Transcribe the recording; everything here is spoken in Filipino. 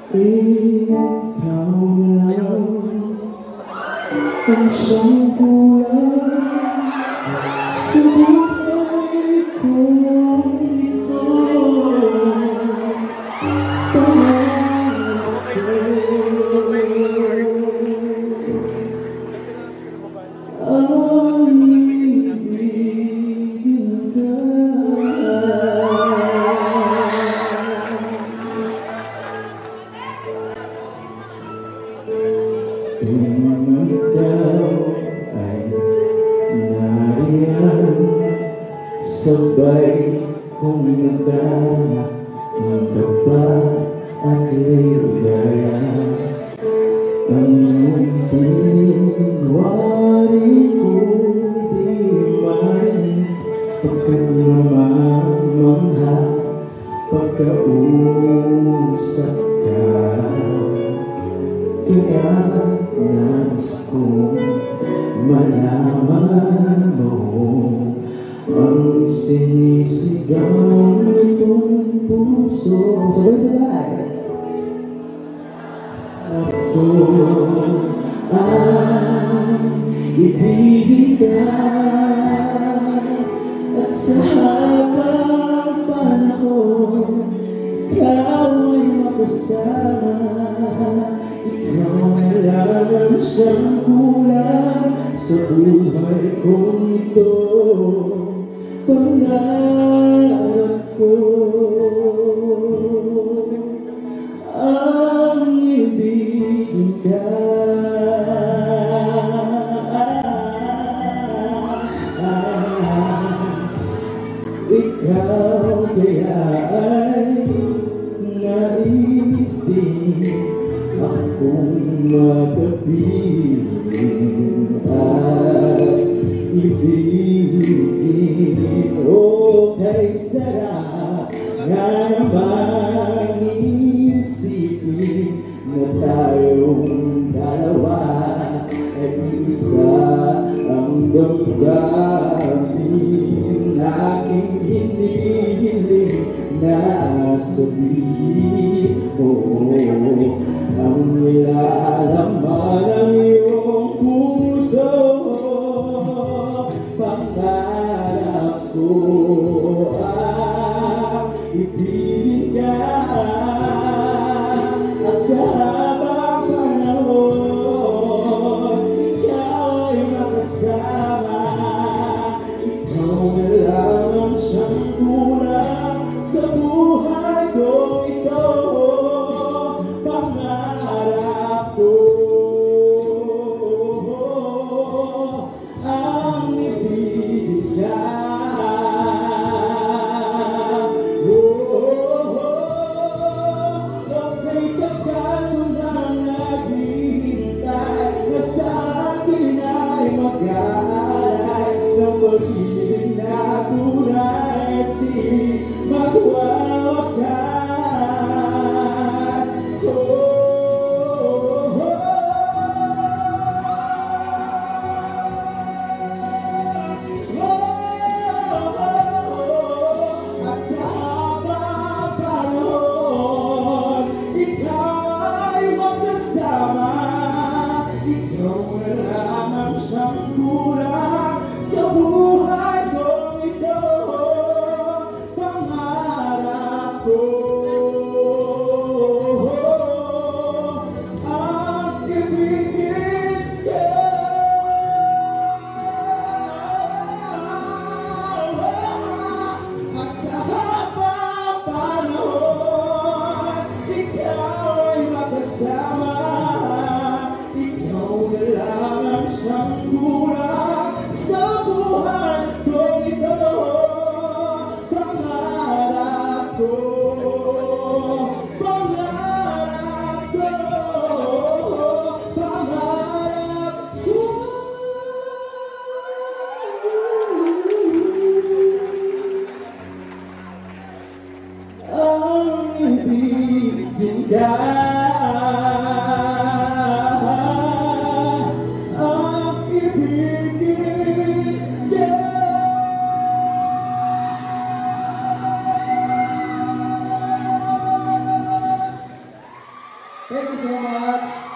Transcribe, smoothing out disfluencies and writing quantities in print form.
Ikaw lang ang siyang kulang sa buhay kong ito. Pangarap ko ang ibigin ka. Kung ikaw ay nariyan, sabay kong nadama ang kaba at ligaya. Ang iyong tinigwari ko'y di marinig, pagkat namamangha pagkausap ka. Kaya nais kong malaman mo ang sinisigaw nitong puso. Sabay-sabay! Ako ang ibigin ka, at sa habang panahon ikaw ay makasama. Ikaw na lang ang siyang kulang sa buhay kong ito. Pangarap ko ang ibigin ka. Ikaw kaya ay nais din akong magabihin at ibigin. O kay sarap nga naman isipin na tayong dalawa ay isa ang damdamin. Aking hinihiling na sabihin mo ang nilalaman ng iyong puso. Pangarap ko ang ibigin ka, at sa habang panahon ikaw ay makasama. Ikaw na lang ang siyang kulang sa buhay ko ito. Pangarap ko ang ibigin ka. Okay, tagal ko nang naghihintay na sa akin ay mag-aalay ng pag-ibig na tunay at di magwawakas. At sa habang panahon ikaw ay magkasama. Ikaw na lang ang siyang kulang sa buhay kong ito. Pangarap ko ang ibigin ka. At sa habang panahon ikaw ay makasama. Ikaw na lang ang siyang kulang sa buhay kong ito. Pangarap ko, pangarap ko, pangarap ko. Ang ibigin ka, ang ibigin ka. Thank you so much.